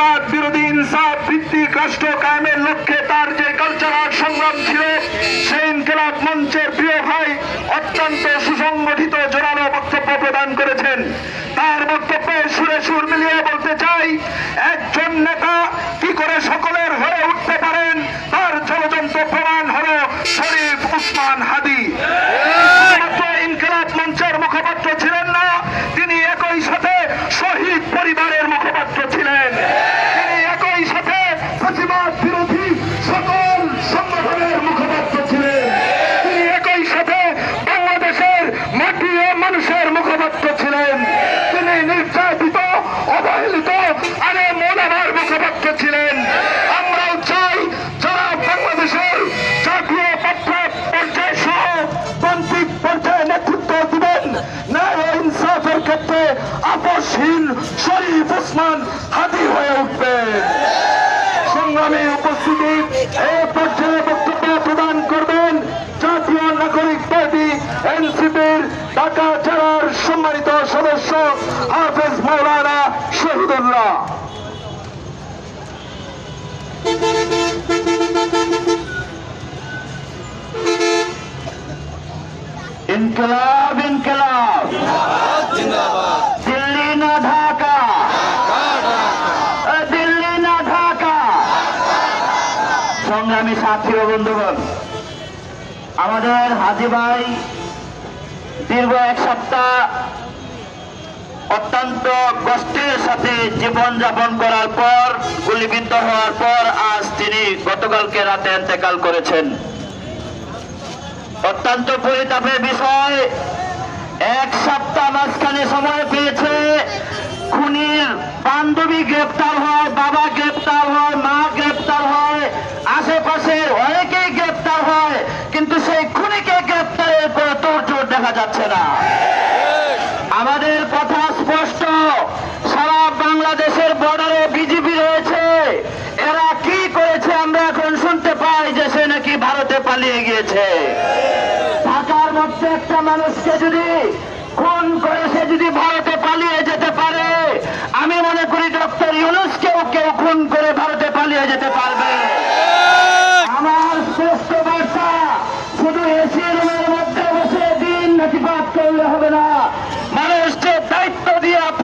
ফ্যাসিবাদ বিরোধী ইনসাফ ভিত্তিক রাষ্ট্র কায়েমের লক্ষ্যে তার যে কালচারাল সংগ্রাম ছিল, সেই ইনকিলাব মঞ্চের প্রিয় ভাই অত্যন্ত সুসংগঠিত জোরালো বক্তব্য প্রদান করেছেন। তার বক্তব্যে সুরে সুর মিলিয়ে বলতে চাই, একজন নেতা কি করে সকলের হয়ে উঠতে পারেন তার জ্বলজ্বন্ত প্রমাণ হলো শরীফ উসমান হাদী। ইনকিলাব মঞ্চের মুখপাত্র ছিলেন না, তিনি একই সাথে শহীদ পরিবারের মুখপাত্র ছিলেন। তিনি একই সাথে ফ্যাসিবাদ বিরোধী সকল সংগঠনের মুখপাত্র ছিলেন। তিনি একই সাথে বাংলাদেশের মাটি ও মানুষের মুখপাত্র ছিলেন। তিনি নির্যাতিত অবহেলিত আলেম ওলামার মুখপাত্র ছিলেন। আমরাও চাই যারা বাংলাদেশের জাতীয় পর্যায় সহ প্রান্তিক পর্যায়ে নেতৃত্ব দিবেন, ন্যায় ইনসাফের ক্ষেত্রে আপসহীন শরীফ উসমান হাদী হয়ে উঠবেন। সংগ্রামী উপস্থিতি, এই পর্যায়ে বক্তব্য প্রদান করবেন জাতীয় নাগরিক পার্টি এনসিপির ঢাকা জেলার সম্মানিত সদস্য হাফেজ মাওলানা শহীদুল্লাহ। ইনকিলাব ইনকিলাব জিন্দাবাদ, দিল্লি না ঢাকা, দিল্লি না ঢাকা। সংগ্রামী সাথী ও বন্ধুগণ, আমাদের হাজী ভাই দীর্ঘ এক সপ্তাহ অত্যন্ত কষ্টের সাথে জীবন যাপন করার পর, গুলিবিদ্ধ হওয়ার পর আজ তিনি গতকালকে রাতে ইন্তেকাল করেছেন। অত্যন্ত পরিতাপের বিষয়, এক সপ্তাহ মাঝখানে সময় পেয়েছে, খুনির বান্ধবী গ্রেপ্তার হয়, বাবা গ্রেপ্তার হয়, মা গ্রেপ্তার হয়, আশেপাশের অনেকেই গ্রেপ্তার হয়, কিন্তু সেই খুনিকে গ্রেপ্তারের কোনো তোড়জোড় দেখা যাচ্ছে না। আমাদের কথা স্পষ্ট, সারা বাংলাদেশের বর্ডারে বিজিবি রয়েছে। এরা কি করেছে আমরা এখন শুনতে পাই যে সে নাকি ভারতে পালিয়ে গিয়েছে। ঢাকার মধ্যে একটা মানুষকে যদি খুন করে সে যদি ভারতে পালিয়ে যেতে পারে, আমি মনে করি ডক্টর ইউনূসকেও কেউ খুন করে ভারতে পালিয়ে যেতে পারবে।